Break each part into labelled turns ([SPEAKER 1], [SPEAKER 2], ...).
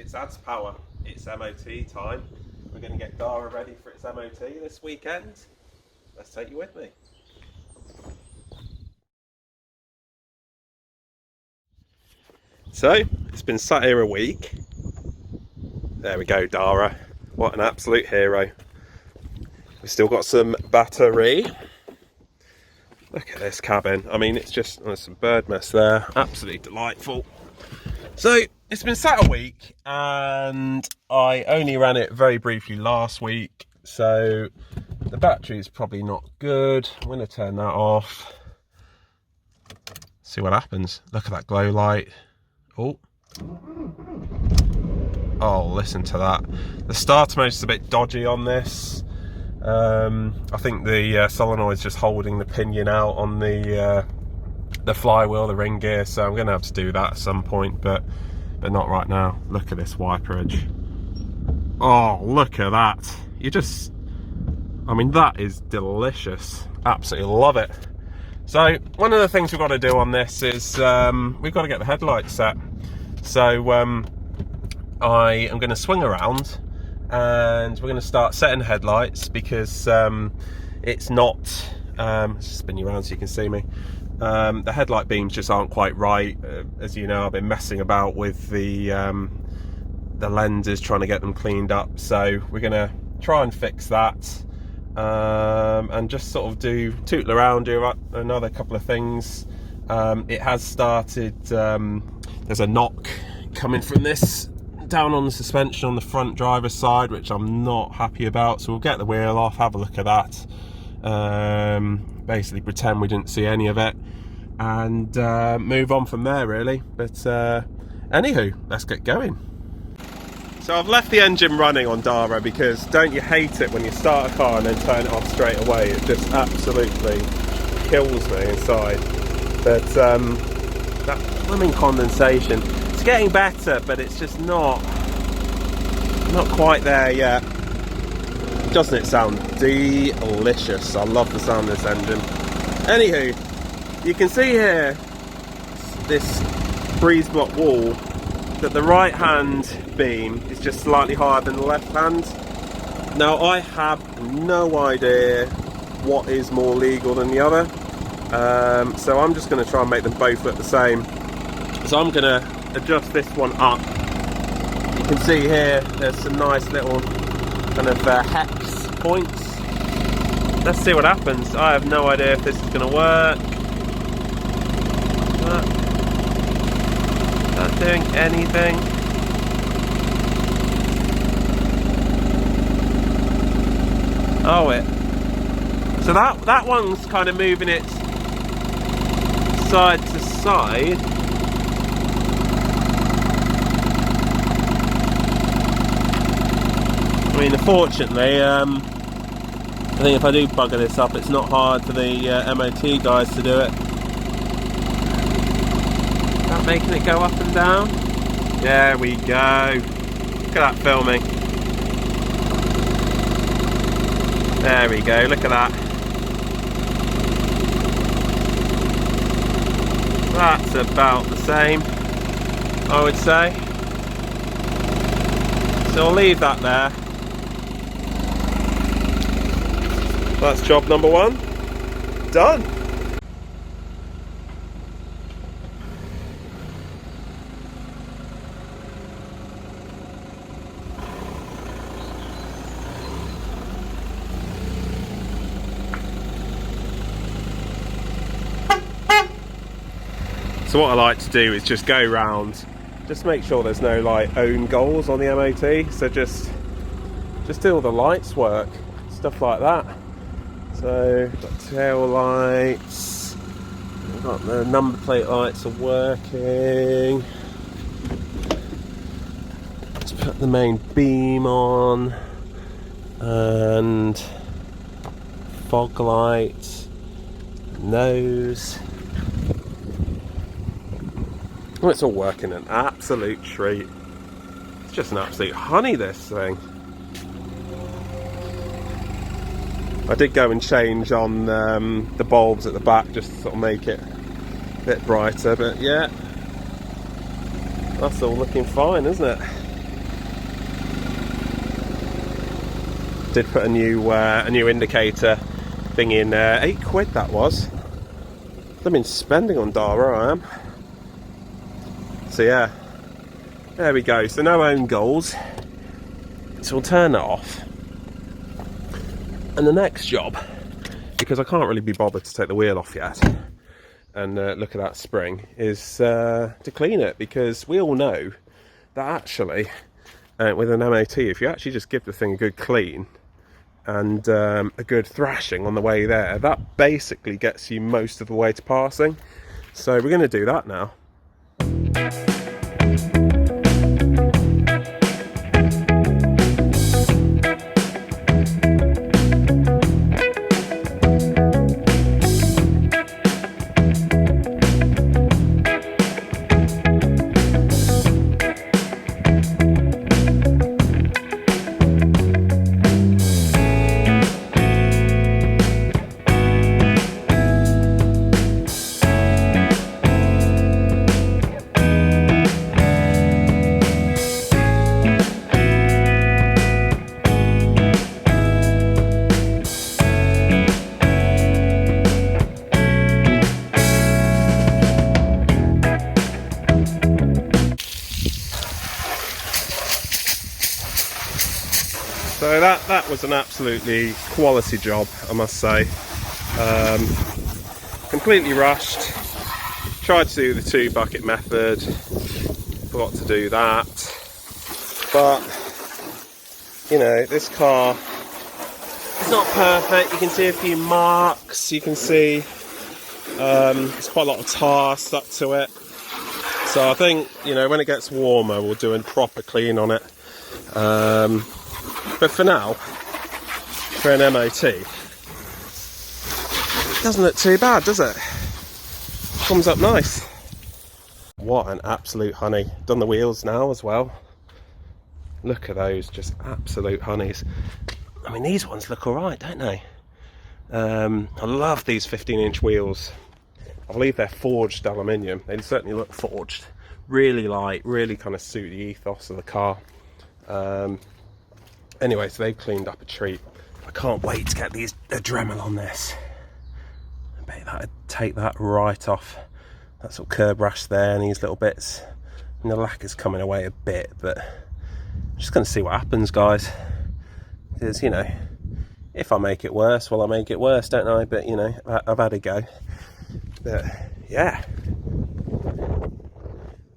[SPEAKER 1] It's Addspower. It's MOT time. We're going to get Dara ready for its MOT this weekend. Let's take you with me. So, it's been sat here a week. There we go, Dara. What an absolute hero. We've still got some battery. Look at this cabin. I mean, it's just, there's some bird mess there. Absolutely delightful. So, it's been sat a week and I only ran it very briefly last week. So, the battery is probably not good. I'm going to turn that off. See what happens. Look at that glow light. Oh, listen to that. The starter motor's a bit dodgy on this. I think the solenoid's just holding the pinion out on the flywheel, the ring gear, so I'm going to have to do that at some point, but not right now. Look at this wiper edge. Oh, look at that. I mean, that is delicious. Absolutely love it. So, one of the things we've got to do on this is we've got to get the headlights set. So, I am going to swing around and we're going to start setting headlights because it's not, let's spin you around so you can see me. The headlight beams just aren't quite right. As you know, I've been messing about with the lenses, trying to get them cleaned up. So we're going to try and fix that and just sort of tootle around, do another couple of things. It has started, there's a knock coming from this down on the suspension on the front driver's side, which I'm not happy about, so we'll get the wheel off, have a look at that, basically pretend we didn't see any of it and move on from there really. But anywho, let's get going. So I've left the engine running on Dara because don't you hate it when you start a car and then turn it off straight away? It just absolutely kills me inside. But that plumbing condensation, it's getting better, but it's just not quite there yet. Doesn't it sound delicious? I love the sound of this engine. Anywho, you can see here this breeze block wall that the right hand beam is just slightly higher than the left hand. Now I have no idea what is more legal than the other, so I'm just going to try and make them both look the same. So I'm going to adjust this one up. You can see here there's some nice little kind of hex points. Let's see what happens. I have no idea if this is going to work. Not doing anything. Oh, so that one's kind of moving it side to side. I mean, unfortunately, I think if I do bugger this up, it's not hard for the MOT guys to do it. That making it go up and down. There we go. Look at that filming. There we go, look at that. That's about the same, I would say. So I'll leave that there. That's job number one. Done. So what I like to do is just go round, just make sure there's no like own goals on the MOT, so just do all the lights work, stuff like that. So we've got tail lights, we've got the number plate lights are working. Let's put the main beam on and fog light, nose. Well, it's all working an absolute treat. It's just an absolute honey, this thing. I did go and change on the bulbs at the back just to sort of make it a bit brighter, but yeah, that's all looking fine, isn't it? Did put a new indicator thing in. £8 that was. I've been spending on Dara, I am. So yeah, there we go. So no own goals. So we'll turn that off. And the next job, because I can't really be bothered to take the wheel off yet and look at that spring, is to clean it, because we all know that actually with an MOT, if you actually just give the thing a good clean and a good thrashing on the way there, that basically gets you most of the way to passing. So we're going to do that now. So that was an absolutely quality job, I must say. Completely rushed. Tried to do the 2-bucket method. Forgot to do that. But, you know, this car is not perfect. You can see a few marks. You can see there's quite a lot of tar stuck to it. So I think, you know, when it gets warmer, we'll do a proper clean on it. But for now, for an MOT, it doesn't look too bad, does it? Comes up nice. What an absolute honey. Done the wheels now as well. Look at those, just absolute honeys. I mean, these ones look alright, don't they? I love these 15-inch wheels. I believe they're forged aluminium. They certainly look forged. Really light, really kind of suit the ethos of the car. Anyway, so they've cleaned up a treat. I can't wait to get the Dremel on this. I bet that'd take that right off. That sort of curb rash there and these little bits. And the lacquer's coming away a bit, but I'm just going to see what happens, guys. Because, you know, if I make it worse, well, I make it worse, don't I? But, you know, I've had a go. But, yeah.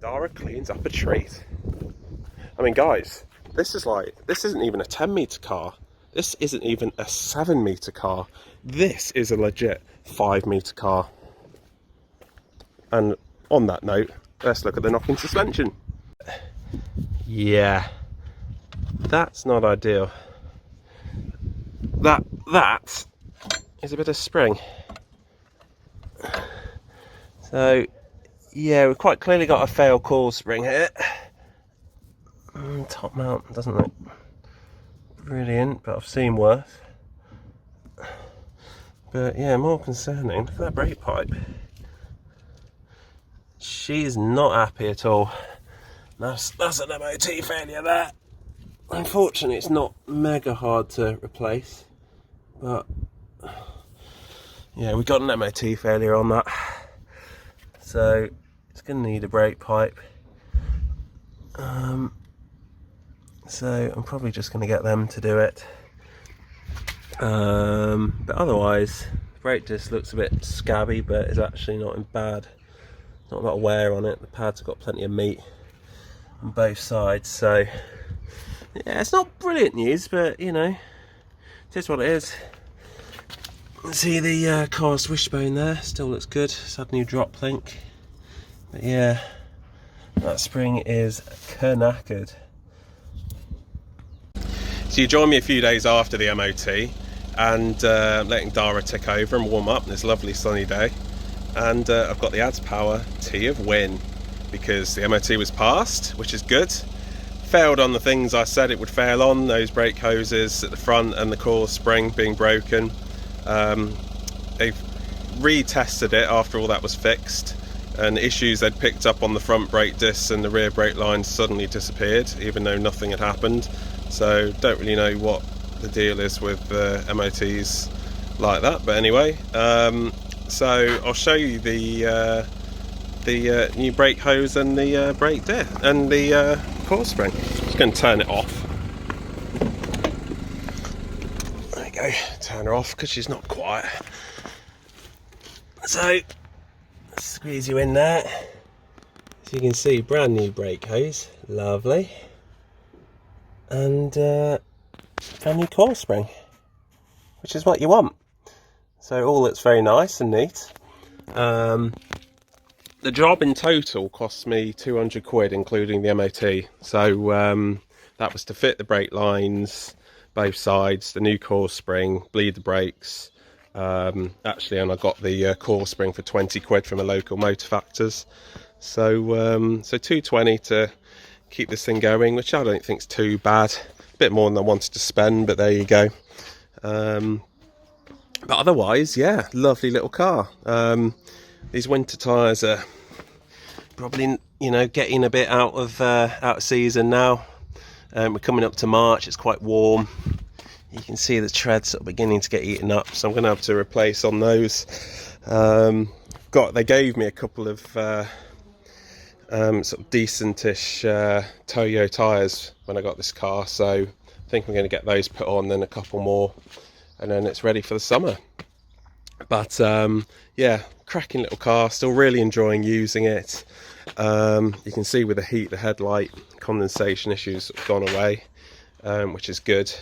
[SPEAKER 1] Dara cleans up a treat. I mean, guys, this isn't even a 10-metre car. This isn't even a 7-metre car. This is a legit 5-metre car. And on that note, let's look at the knocking suspension. Yeah, that's not ideal. That is a bit of spring. So, yeah, we've quite clearly got a fail coil spring here. Top mount doesn't look brilliant, but I've seen worse. But yeah, more concerning, look at that brake pipe. She's not happy at all. That's an MOT failure there. Unfortunately, it's not mega hard to replace, but yeah, we got an MOT failure on that. So it's going to need a brake pipe. So I'm probably just going to get them to do it. But otherwise, the brake disc looks a bit scabby, but it's actually not in bad. Not a lot of wear on it. The pads have got plenty of meat on both sides. So yeah, it's not brilliant news, but you know, it is what it is. See the cast wishbone there, still looks good. It's had a new drop link. But yeah, that spring is knackered. So you joined me a few days after the MOT and letting Dara tick over and warm up on this lovely sunny day. And I've got the Addspower T of Win because the MOT was passed, which is good. Failed on the things I said it would fail on, those brake hoses at the front and the coil spring being broken. They've retested it after all that was fixed, and issues they'd picked up on the front brake discs and the rear brake lines suddenly disappeared, even though nothing had happened. So don't really know what the deal is with MOTs like that. But anyway, so I'll show you the new brake hose and the brake disc and the coil spring. Just going to turn it off. There we go, turn her off because she's not quiet. So squeeze you in there. So you can see, brand new brake hose, lovely, and brand new coil spring, which is what you want. So all looks very nice and neat. The job in total cost me 200 quid, including the MOT. So that was to fit the brake lines, both sides, the new coil spring, bleed the brakes. Actually, and I got the coil spring for 20 quid from a local motor factors. So 220 to keep this thing going, which I don't think is too bad. A bit more than I wanted to spend, but there you go. But otherwise, yeah, lovely little car. These winter tyres are probably, you know, getting a bit out of season now. We're coming up to March. It's quite warm. You can see the treads are beginning to get eaten up, so I'm going to have to replace on those. They gave me a couple of sort of decentish Toyo tyres when I got this car, so I think I'm going to get those put on, then a couple more, and then it's ready for the summer. But yeah, cracking little car, still really enjoying using it. You can see with the heat, the headlight condensation issues have gone away, which is good.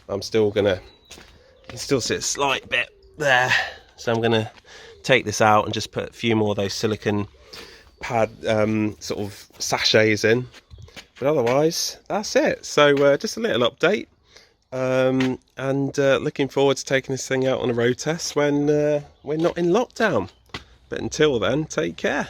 [SPEAKER 1] I'm still gonna, you can still see a slight bit there, so I'm gonna take this out and just put a few more of those silicone pad sort of sachets in. But otherwise, that's it. So just a little update, and looking forward to taking this thing out on a road test when we're not in lockdown. But until then, take care.